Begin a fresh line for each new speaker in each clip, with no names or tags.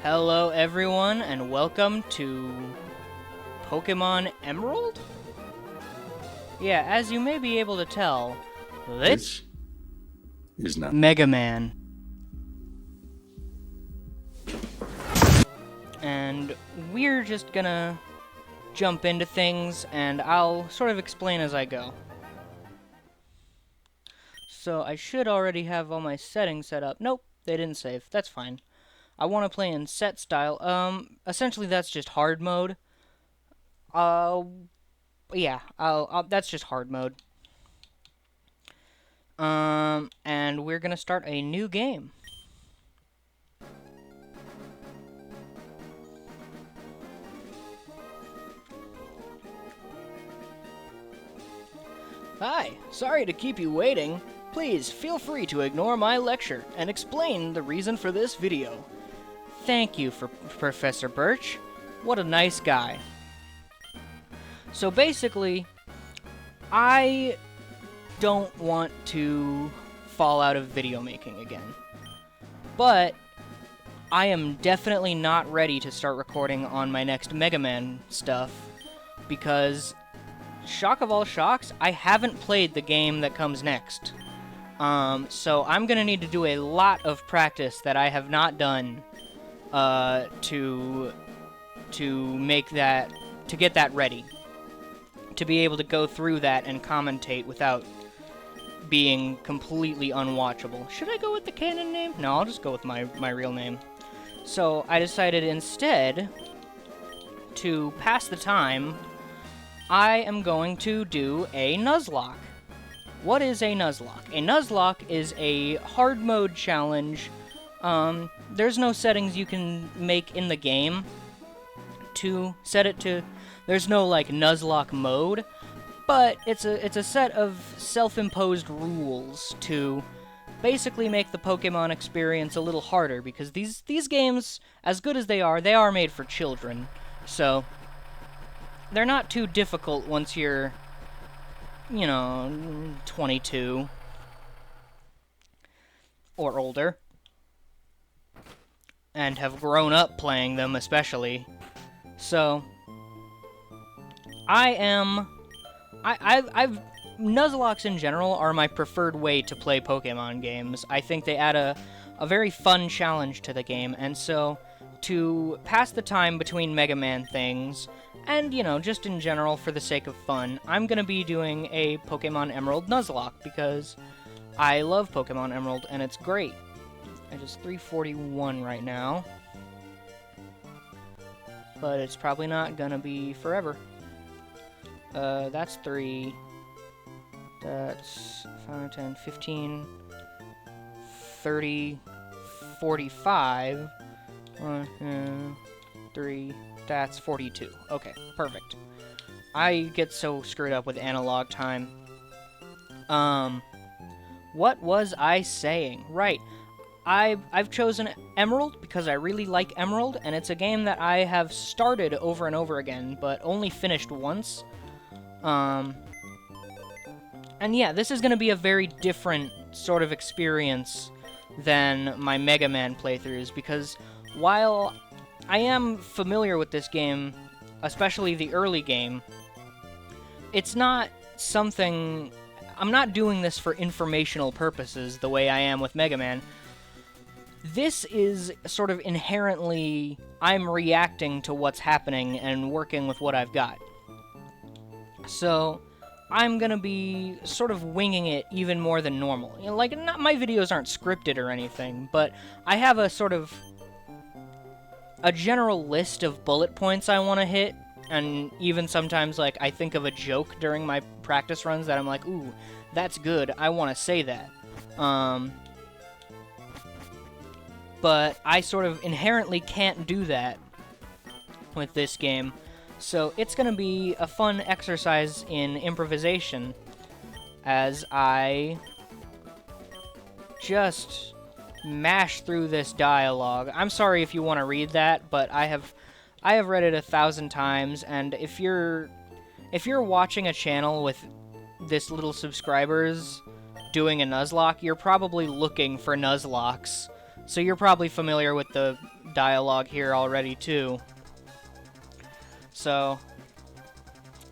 Hello everyone, and welcome to Pokemon Emerald? Yeah, as you may be able to tell, this
is not
Mega Man. And we're just gonna jump into things, and I'll sort of explain as I go. So I should already have all my settings set up. Nope, they didn't save. That's fine. I want to play in set style. Essentially that's just hard mode. Yeah, that's just hard mode. And we're gonna start a new game. Hi, sorry to keep you waiting. Please feel free to ignore my lecture and explain the reason for this video. Thank you, Professor Birch. What a nice guy. So basically, I don't want to fall out of video making again. But I am definitely not ready to start recording on my next Mega Man stuff because, shock of all shocks, I haven't played the game that comes next. So I'm gonna need to do a lot of practice that I have not done to get that ready, to be able to go through that and commentate without being completely unwatchable. Should I go with the canon name? No, I'll just go with my real name. So I decided instead to pass the time, I am going to do a Nuzlocke. What is a Nuzlocke? A Nuzlocke is a hard mode challenge. There's no settings you can make in the game to set it to. There's no like Nuzlocke mode, but it's a set of self-imposed rules to basically make the Pokemon experience a little harder, because these games, as good as they are made for children. So they're not too difficult once you're, 22 or older and have grown up playing them, especially. So I've Nuzlocks in general are my preferred way to play Pokemon games. I think they add a very fun challenge to the game, and so to pass the time between Mega Man things, and, just in general for the sake of fun, I'm gonna be doing a Pokemon Emerald Nuzlocke, because I love Pokemon Emerald, and it's great. It is 3:41 right now, but it's probably not gonna be forever. That's 3, that's 5, 10, 15, 30, 45, 1, 2, 3, that's 42. Okay, perfect. I get so screwed up with analog time. What was I saying? Right. I've chosen Emerald because I really like Emerald, and it's a game that I have started over and over again, but only finished once. And yeah, this is going to be a very different sort of experience than my Mega Man playthroughs, because while I am familiar with this game, especially the early game, it's not something... I'm not doing this for informational purposes the way I am with Mega Man. This is sort of inherently, I'm reacting to what's happening and working with what I've got. So I'm gonna be sort of winging it even more than normal. My videos aren't scripted or anything, but I have a sort of a general list of bullet points I want to hit, and even sometimes, I think of a joke during my practice runs that I'm like, ooh, that's good, I want to say that. But I sort of inherently can't do that with this game. So it's going to be a fun exercise in improvisation as I just mash through this dialogue. I'm sorry if you want to read that, but I have read it 1,000 times, and if you're watching a channel with this little subscribers doing a Nuzlocke, you're probably looking for Nuzlocks. So you're probably familiar with the dialogue here already, too. So,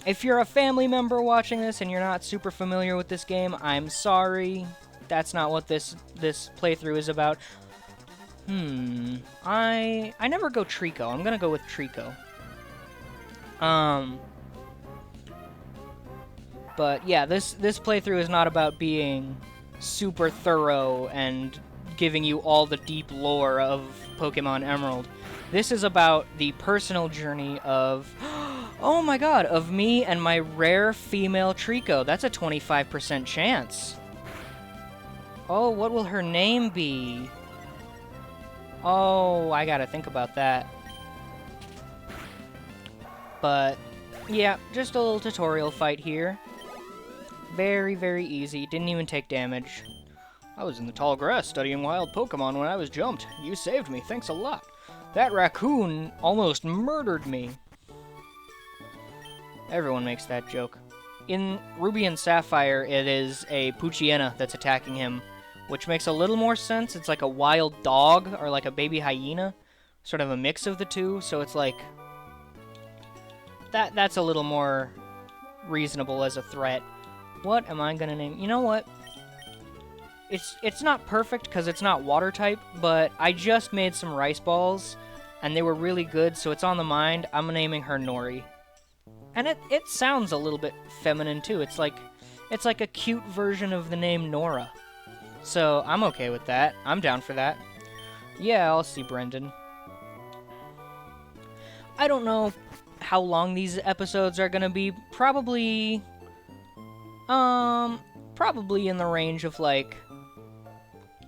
if you're a family member watching this and you're not super familiar with this game, I'm sorry. That's not what this playthrough is about. I never go Trico. I'm gonna go with Trico. But yeah, this playthrough is not about being super thorough and giving you all the deep lore of Pokemon Emerald. This is about the personal journey of, oh my god, of me and my rare female Trico. That's a 25% chance. Oh, what will her name be? Oh, I gotta think about that. But, yeah, just a little tutorial fight here. Very, very easy. Didn't even take damage. I was in the tall grass studying wild Pokemon when I was jumped. You saved me. Thanks a lot. That raccoon almost murdered me. Everyone makes that joke. In Ruby and Sapphire, it is a Poochyena that's attacking him, which makes a little more sense. It's like a wild dog or like a baby hyena, sort of a mix of the two, so it's like that's a little more reasonable as a threat. What am I gonna name? You know what? It's not perfect because it's not water type, but I just made some rice balls and they were really good, so it's on the mind. I'm naming her Nori. And it sounds a little bit feminine too. It's like a cute version of the name Nora. So I'm okay with that. I'm down for that. Yeah, I'll see Brendan. I don't know how long these episodes are gonna be. Probably in the range of like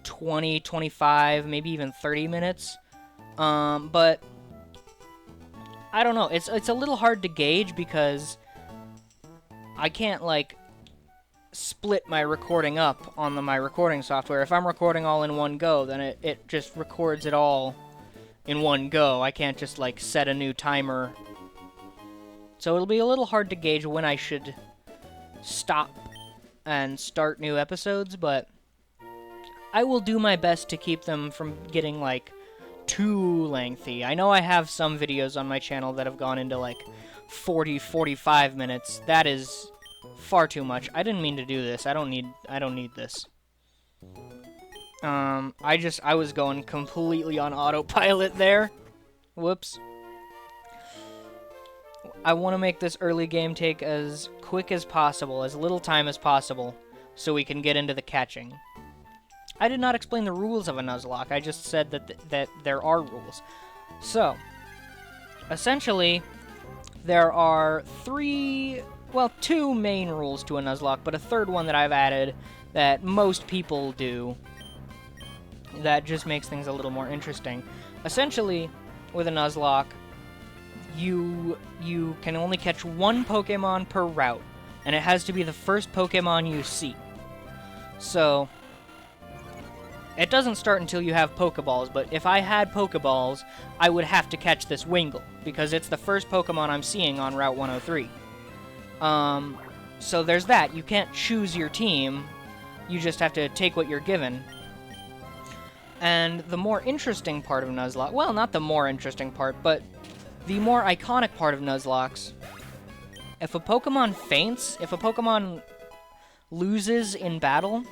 20, 25, maybe even 30 minutes. But I don't know. It's a little hard to gauge because I can't like split my recording up on my recording software. If I'm recording all in one go, then it just records it all in one go. I can't just like set a new timer. So it'll be a little hard to gauge when I should stop and start new episodes, but I will do my best to keep them from getting like too lengthy. I know I have some videos on my channel that have gone into like 40, 45 minutes. That is far too much. I didn't mean to do this. I don't need this. I was going completely on autopilot there. Whoops. I want to make this early game take as quick as possible, as little time as possible, so we can get into the catching. I did not explain the rules of a Nuzlocke, I just said that there are rules. So, essentially, there are two main rules to a Nuzlocke, but a third one that I've added that most people do that just makes things a little more interesting. Essentially, with a Nuzlocke, you can only catch one Pokemon per route, and it has to be the first Pokemon you see. So, it doesn't start until you have Pokeballs, but if I had Pokeballs, I would have to catch this Wingull, because it's the first Pokemon I'm seeing on Route 103. So there's that. You can't choose your team, you just have to take what you're given. And the more interesting part of Nuzlocke, well, not the more interesting part, but the more iconic part of Nuzlocks, if a Pokemon faints, if a Pokemon loses in battle,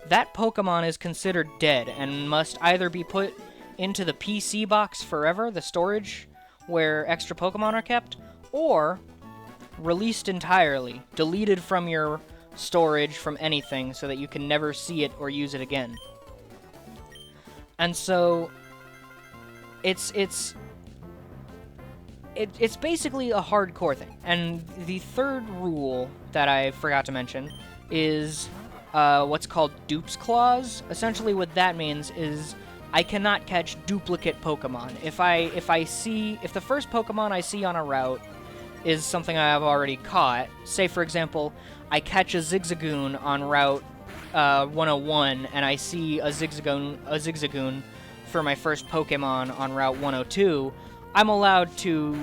that Pokemon is considered dead and must either be put into the PC box forever, the storage where extra Pokemon are kept, or released entirely, deleted from your storage, from anything, so that you can never see it or use it again. And so, it's basically a hardcore thing. And the third rule that I forgot to mention is what's called Dupe's Clause. Essentially what that means is I cannot catch duplicate Pokemon. If the first Pokemon I see on a route is something I have already caught, say for example, I catch a Zigzagoon on Route 101 and I see a Zigzagoon for my first Pokemon on Route 102, I'm allowed to,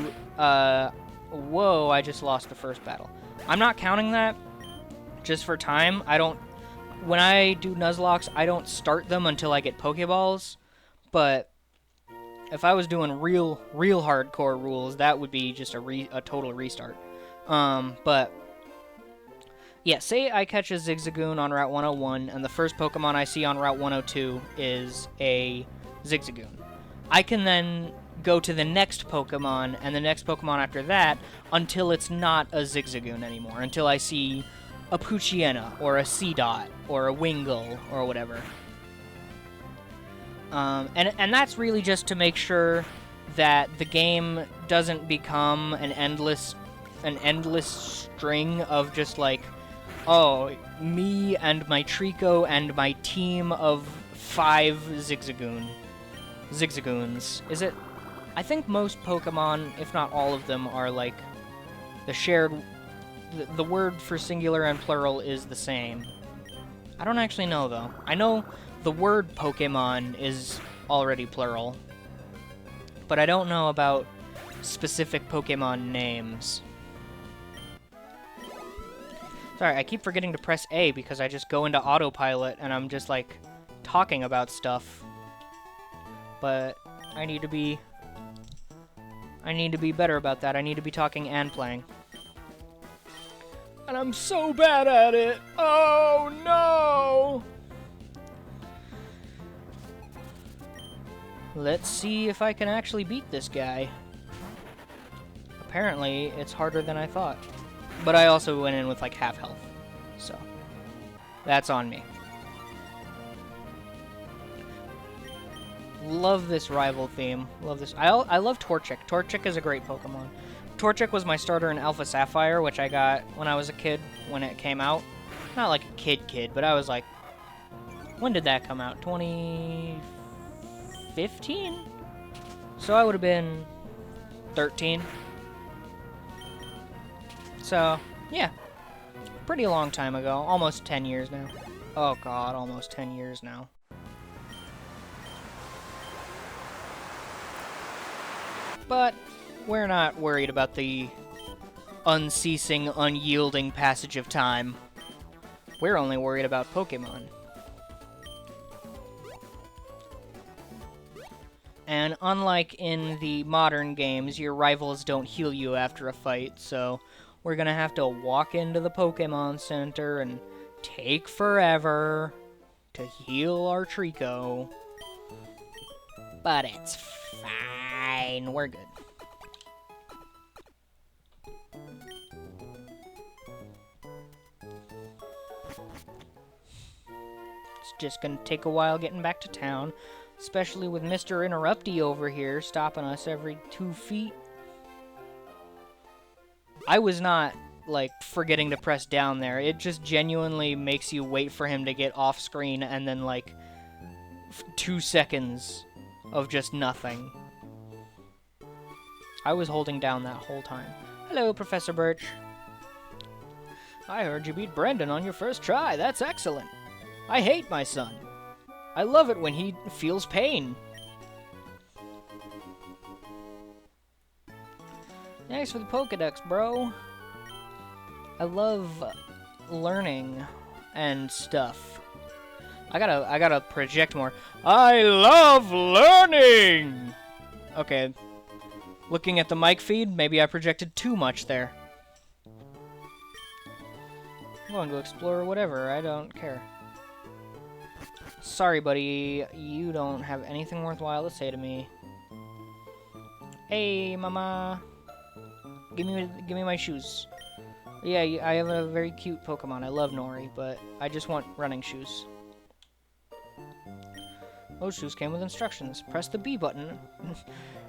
whoa, I just lost the first battle. I'm not counting that, just for time. When I do Nuzlocks, I don't start them until I get Pokeballs, but If I was doing real hardcore rules, that would be just a total restart. But yeah, say I catch a Zigzagoon on Route 101, and the first Pokemon I see on Route 102 is a Zigzagoon. I can then go to the next Pokemon, and the next Pokemon after that, until it's not a Zigzagoon anymore, until I see a Poochyena, or a Seedot, or a Wingull, or whatever. And that's really just to make sure that the game doesn't become an endless string of just like, oh, me and my Trico and my team of 5 Zigzagoons. Is it? I think most Pokemon, if not all of them, are like the shared. The word for singular and plural is the same. I don't actually know though. I know the word Pokemon is already plural, but I don't know about specific Pokemon names. Sorry, I keep forgetting to press A because I just go into autopilot and I'm just like talking about stuff. But I need to be better about that. I need to be talking and playing. And I'm so bad at it. Oh no! Let's see if I can actually beat this guy. Apparently, it's harder than I thought. But I also went in with like half health. So, that's on me. Love this rival theme. Love this. I love Torchic. Torchic is a great Pokemon. Torchic was my starter in Alpha Sapphire, which I got when I was a kid when it came out. Not like a kid, but I was like... When did that come out? 2015? So I would have been 13. So, yeah. Pretty long time ago. Almost 10 years now. Oh god, almost 10 years now. But we're not worried about the unceasing, unyielding passage of time. We're only worried about Pokemon. And unlike in the modern games, your rivals don't heal you after a fight, so we're gonna have to walk into the Pokemon Center and take forever to heal our Trico. But it's fine, we're good. It's just gonna take a while getting back to town, especially with Mr. Interrupty over here stopping us every 2 feet. I was not, like, forgetting to press down there. It just genuinely makes you wait for him to get off screen and then, like, 2 seconds of just nothing. I was holding down that whole time. Hello, Professor Birch. I heard you beat Brendan on your first try. That's excellent. I hate my son. I love it when he feels pain. Thanks for the Pokedex, bro. I love learning and stuff. I gotta project more. I love learning! Okay. Looking at the mic feed, maybe I projected too much there. I'm going to explore whatever, I don't care. Sorry, buddy, you don't have anything worthwhile to say to me. Hey, mama. Give me my shoes. Yeah, I have a very cute Pokemon. I love Nori, but I just want running shoes. Those shoes came with instructions. Press the B button.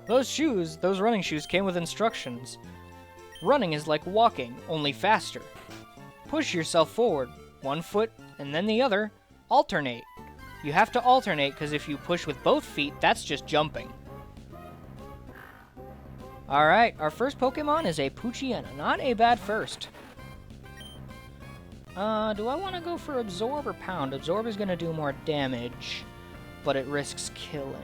Those running shoes came with instructions. Running is like walking, only faster. Push yourself forward, 1 foot and then the other. Alternate. You have to alternate because if you push with both feet, that's just jumping. Alright, our first Pokemon is a Poochyena. Not a bad first. Do I want to go for Absorb or Pound? Absorb is going to do more damage, but it risks killing.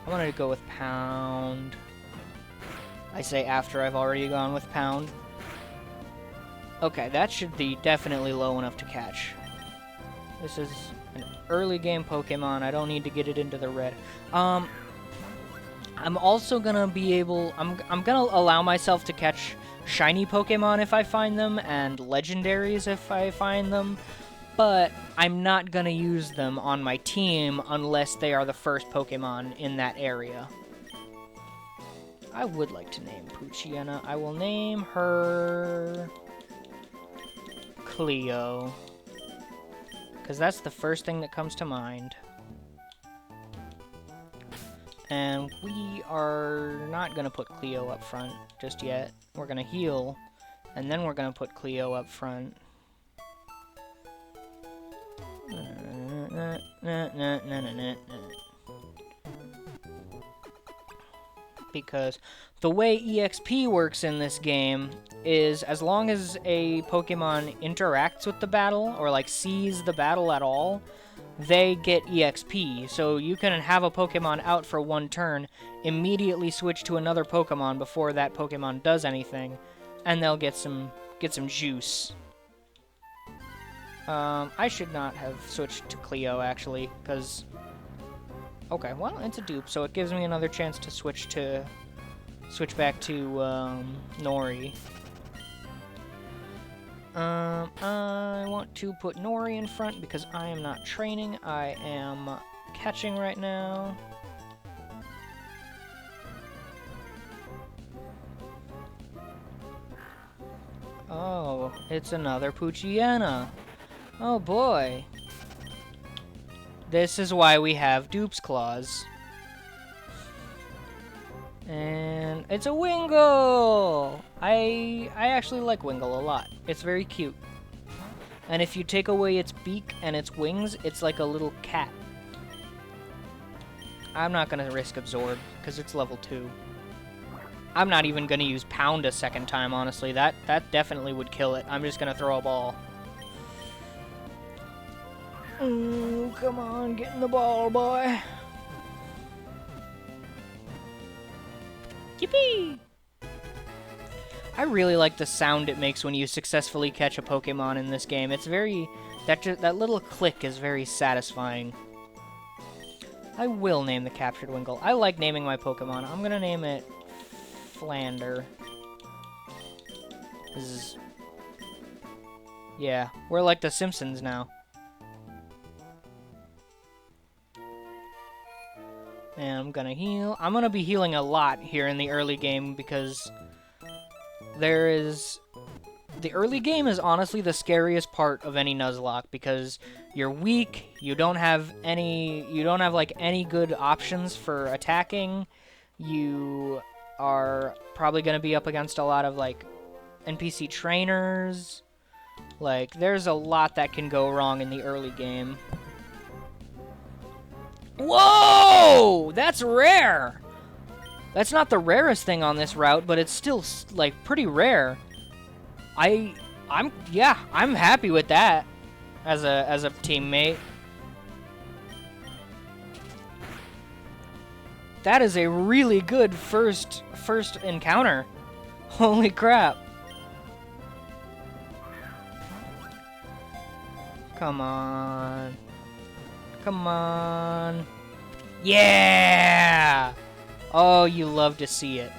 I'm going to go with Pound. I say after I've already gone with Pound. Okay, that should be definitely low enough to catch. This is An early game Pokemon. I don't need to get it into the red. I'm also gonna be able... I'm gonna allow myself to catch shiny Pokemon if I find them, and legendaries if I find them, but I'm not gonna use them on my team unless they are the first Pokemon in that area. I would like to name Poochyena. I will name her... Cleo. Because that's the first thing that comes to mind. And we are not going to put Cleo up front just yet. We're going to heal, and then we're going to put Cleo up front. Because the way EXP works in this game is as long as a Pokemon interacts with the battle, or like sees the battle at all, they get EXP. So you can have a Pokemon out for one turn, immediately switch to another Pokemon before that Pokemon does anything, and they'll get some juice. I should not have switched to Cleo, actually, because... Okay, well, it's a dupe, so it gives me another chance to switch back to, Nori. I want to put Nori in front because I am not training, I am catching right now. Oh, it's another Poochyena. Oh boy. This is why we have Dupe's Claws. And it's a Wingull! I actually like Wingull a lot. It's very cute. And if you take away its beak and its wings, it's like a little cat. I'm not gonna risk Absorb, because it's level 2. I'm not even gonna use Pound a second time, honestly. That definitely would kill it. I'm just gonna throw a ball. Ooh, come on, get in the ball, boy. Yippee! I really like the sound it makes when you successfully catch a Pokemon in this game. It's very... That little click is very satisfying. I will name the captured Wingull. I like naming my Pokemon. I'm gonna name it... Flander. This is... Yeah, we're like the Simpsons now. And I'm gonna heal. I'm gonna be healing a lot here in the early game because there is... The early game is honestly the scariest part of any Nuzlocke because you're weak, you don't have like any good options for attacking, you are probably gonna be up against a lot of like NPC trainers. Like, there's a lot that can go wrong in the early game. Whoa! That's rare! That's not the rarest thing on this route, but it's still, like, pretty rare. I'm happy with that as a teammate. That is a really good first encounter. Holy crap. Come on. Come on. Yeah! Oh, you love to see it.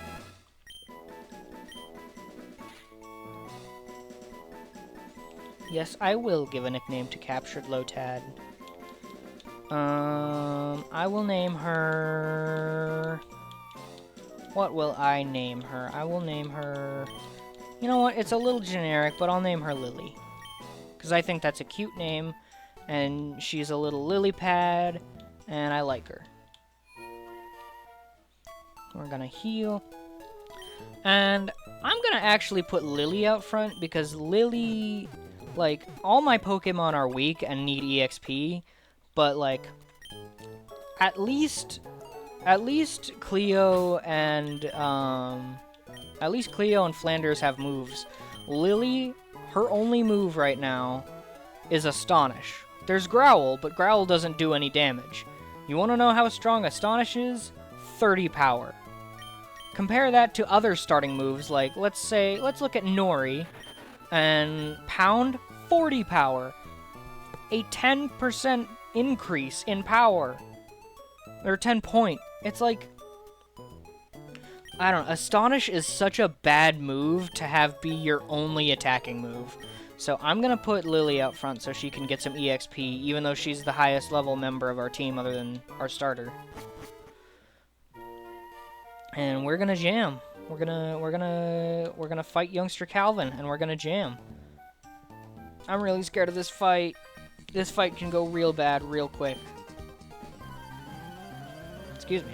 Yes, I will give a nickname to captured Lotad. I will name her... What will I name her? I will name her... You know what? It's a little generic, but I'll name her Lily. Because I think that's a cute name, and she's a little lily pad, and I like her. We're gonna heal. And I'm gonna actually put Lily out front, because Lily... Like, all my Pokemon are weak and need EXP, but, like, at least Cleo and, Flanders have moves. Lily, her only move right now is Astonish. There's Growl, but Growl doesn't do any damage. You want to know how strong Astonish is? 30 power. Compare that to other starting moves, like, let's look at Nori, and Pound, 40 power. A 10% increase in power. Or 10 point. It's like... I don't know. Astonish is such a bad move to have be your only attacking move. So I'm going to put Lily out front so she can get some EXP, even though she's the highest level member of our team other than our starter. And we're going to jam. We're gonna fight youngster Calvin, and we're gonna jam. I'm really scared of this fight. This fight can go real bad real quick. Excuse me.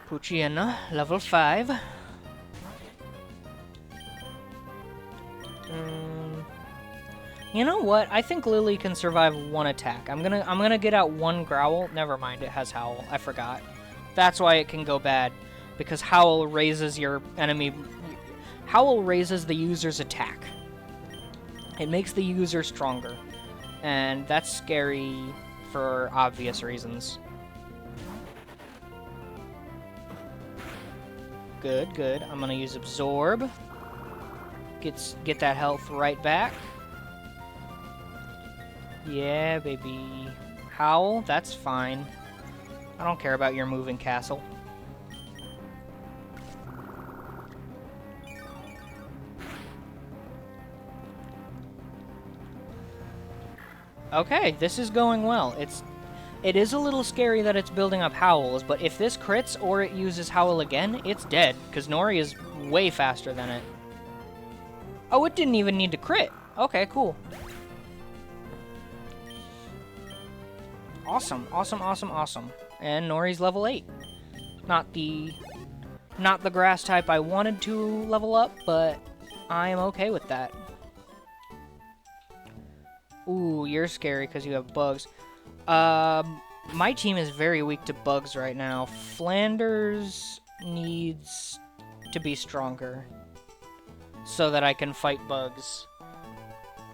Poochyena, level 5. You know what? I think Lily can survive one attack. I'm gonna get out one Growl. Never mind, it has Howl. I forgot. That's why it can go bad. Because Howl raises your enemy... Howl raises the user's attack. It makes the user stronger. And that's scary for obvious reasons. Good, good. I'm gonna use Absorb. Get that health right back. Yeah, baby. Howl, that's fine. I don't care about your moving castle. Okay, this is going well. It is a little scary that it's building up Howls, but if this crits or it uses Howl again, it's dead, because Nori is way faster than it. Oh, it didn't even need to crit. Okay, cool. Awesome, awesome, awesome, awesome. And Nori's level 8. Not the grass type I wanted to level up, but I am okay with that. Ooh, you're scary because you have bugs. My team is very weak to bugs right now. Flanders needs to be stronger so that I can fight bugs.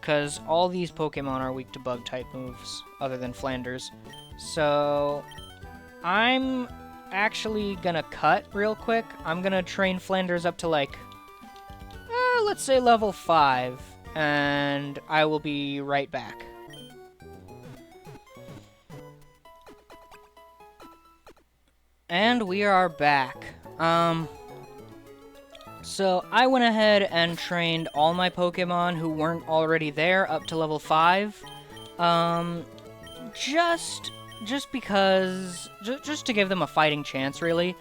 Because all these Pokemon are weak to bug-type moves, other than Flanders. So, I'm actually gonna cut real quick. I'm gonna train Flanders up to, like, let's say level 5. And I will be right back. And we are back. So I went ahead and trained all my Pokemon who weren't already there up to level 5. Just because, just to give them a fighting chance, really.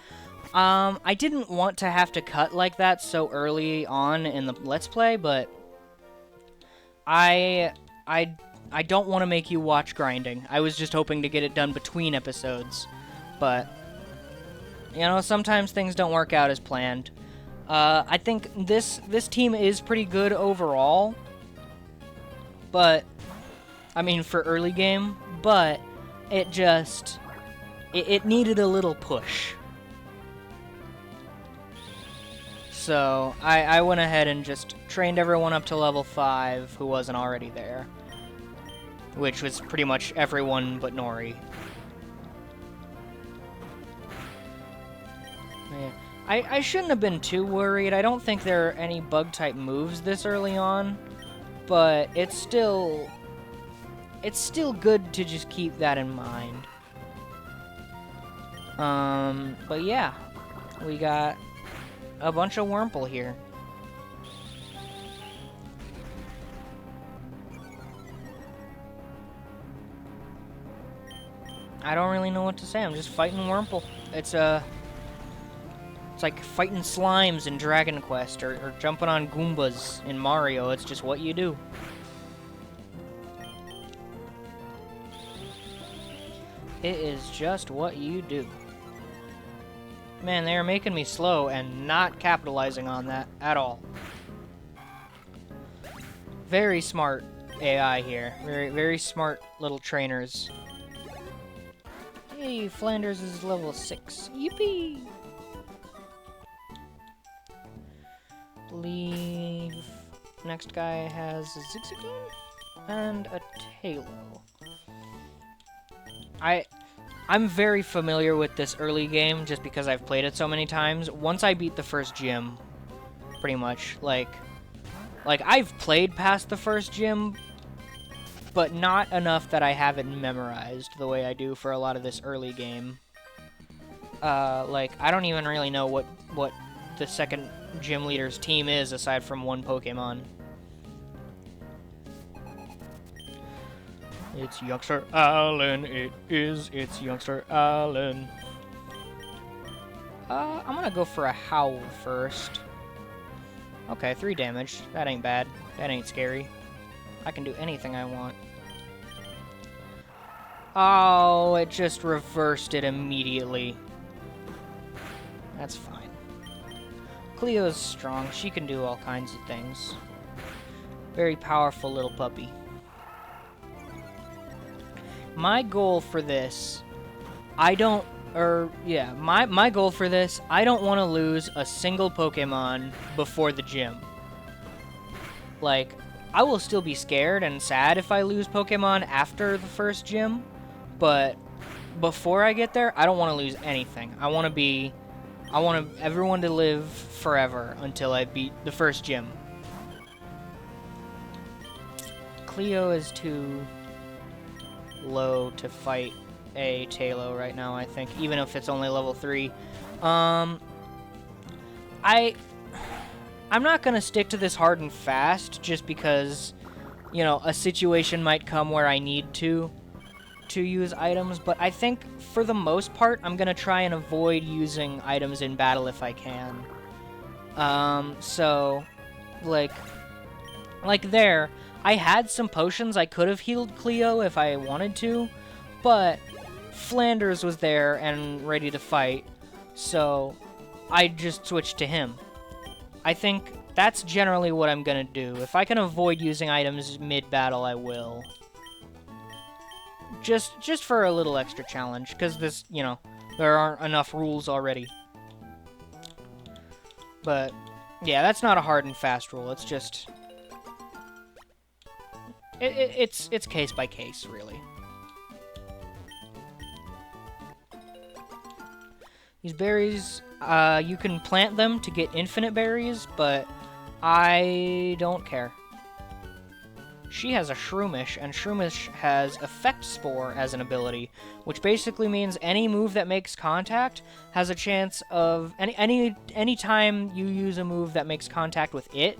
I didn't want to have to cut like that so early on in the Let's Play, but I don't want to make you watch grinding. I was just hoping to get it done between episodes, but you know, sometimes things don't work out as planned. I think this team is pretty good overall, but I mean for early game, but it needed a little push. So I went ahead and just trained everyone up to level 5 who wasn't already there, which was pretty much everyone but Nori. Yeah. I shouldn't have been too worried. I don't think there are any bug-type moves this early on, but it's still good to just keep that in mind. But yeah, we got a bunch of Wurmple here. I don't really know what to say. I'm just fighting Wurmple. It's like fighting slimes in Dragon Quest, or jumping on Goombas in Mario. It's just what you do. It is just what you do. Man, they are making me slow and not capitalizing on that at all. Very smart AI here. Very, very smart little trainers. Hey, Flanders is level 6. Yippee! Believe next guy has a Zigzagoon and a Tailo. I'm very familiar with this early game just because I've played it so many times. Once I beat the first gym, pretty much, like, Like, I've played past the first gym, but not enough that I have it memorized the way I do for a lot of this early game. Like, I don't even really know what the second gym leader's team is aside from one Pokemon. It's Youngster Allen, it's Youngster Allen. I'm gonna go for a Howl first. Okay, 3 damage. That ain't bad. That ain't scary. I can do anything I want. Oh, it just reversed it immediately. That's fine. Cleo's strong. She can do all kinds of things. Very powerful little puppy. My goal for this, my goal for this, I don't want to lose a single Pokemon before the gym. Like, I will still be scared and sad if I lose Pokemon after the first gym, but before I get there, I don't want to lose anything. I want everyone to live forever until I beat the first gym. Cleo is too low to fight a Tailo right now, I think, even if it's only level 3. I'm not gonna stick to this hard and fast just because, you know, a situation might come where I need to use items, but I think for the most part I'm gonna try and avoid using items in battle if I can. So like there, I had some potions I could have healed Cleo if I wanted to, but Flanders was there and ready to fight, so I just switched to him. I think that's generally what I'm gonna do. If I can avoid using items mid-battle, I will. Just for a little extra challenge, because this, you know, there aren't enough rules already. But, yeah, that's not a hard and fast rule, it's just... It's case by case, really. These berries, you can plant them to get infinite berries, but I don't care. She has a Shroomish, and Shroomish has Effect Spore as an ability, which basically means any move that makes contact has a chance of... Any time you use a move that makes contact with it,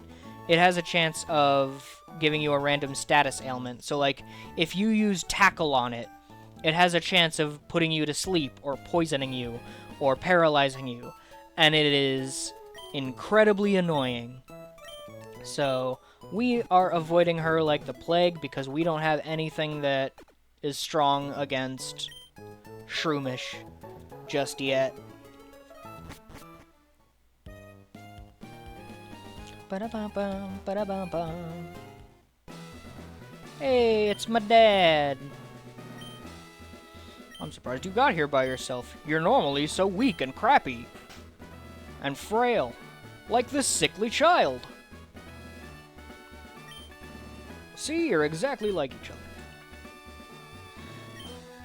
it has a chance of giving you a random status ailment. So, like, if you use Tackle on it, it has a chance of putting you to sleep, or poisoning you, or paralyzing you, and it is incredibly annoying. So, we are avoiding her like the plague because we don't have anything that is strong against Shroomish just yet. Ba-da-bum-bum, ba-da-bum-bum. Hey, it's my dad. I'm surprised you got here by yourself. You're normally so weak and crappy. And frail. Like this sickly child. See, you're exactly like each other.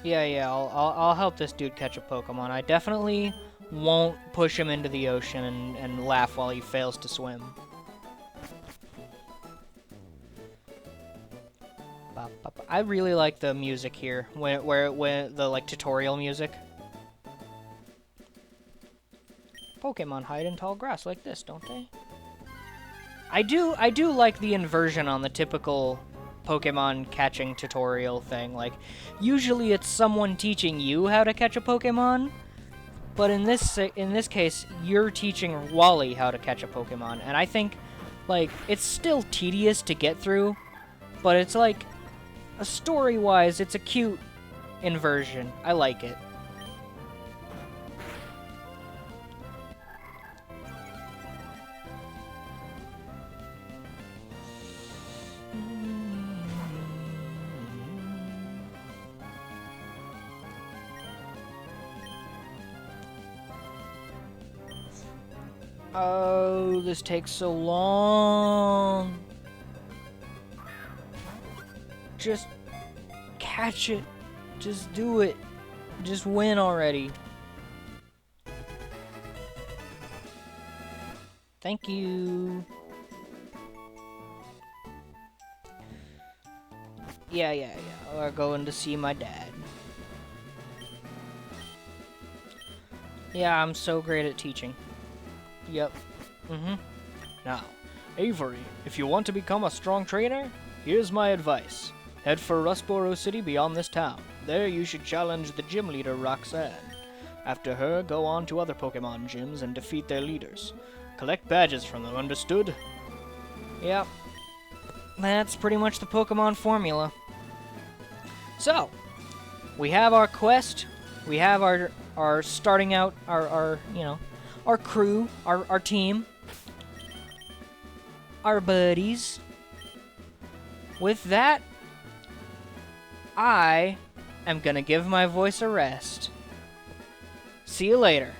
Yeah, I'll help this dude catch a Pokemon. I definitely won't push him into the ocean and laugh while he fails to swim. I really like the music here, where the like tutorial music. Pokemon hide in tall grass like this, don't they? I do like the inversion on the typical Pokemon catching tutorial thing. Like, usually it's someone teaching you how to catch a Pokemon, but in this case, you're teaching Wally how to catch a Pokemon, and I think, like, it's still tedious to get through, but it's like, story-wise, it's a cute inversion. I like it. Oh, this takes so long. Just catch it. Just do it. Just win already. Thank you. Yeah. We're going to see my dad. Yeah, I'm so great at teaching. Yep.
Now, Avery, if you want to become a strong trainer, here's my advice. Head for Rustboro City beyond this town. There you should challenge the gym leader, Roxanne. After her, go on to other Pokemon gyms and defeat their leaders. Collect badges from them, understood?
Yep. That's pretty much the Pokemon formula. So, we have our quest. We have our starting out, our crew, our team, our buddies. With that, I am gonna give my voice a rest. See you later.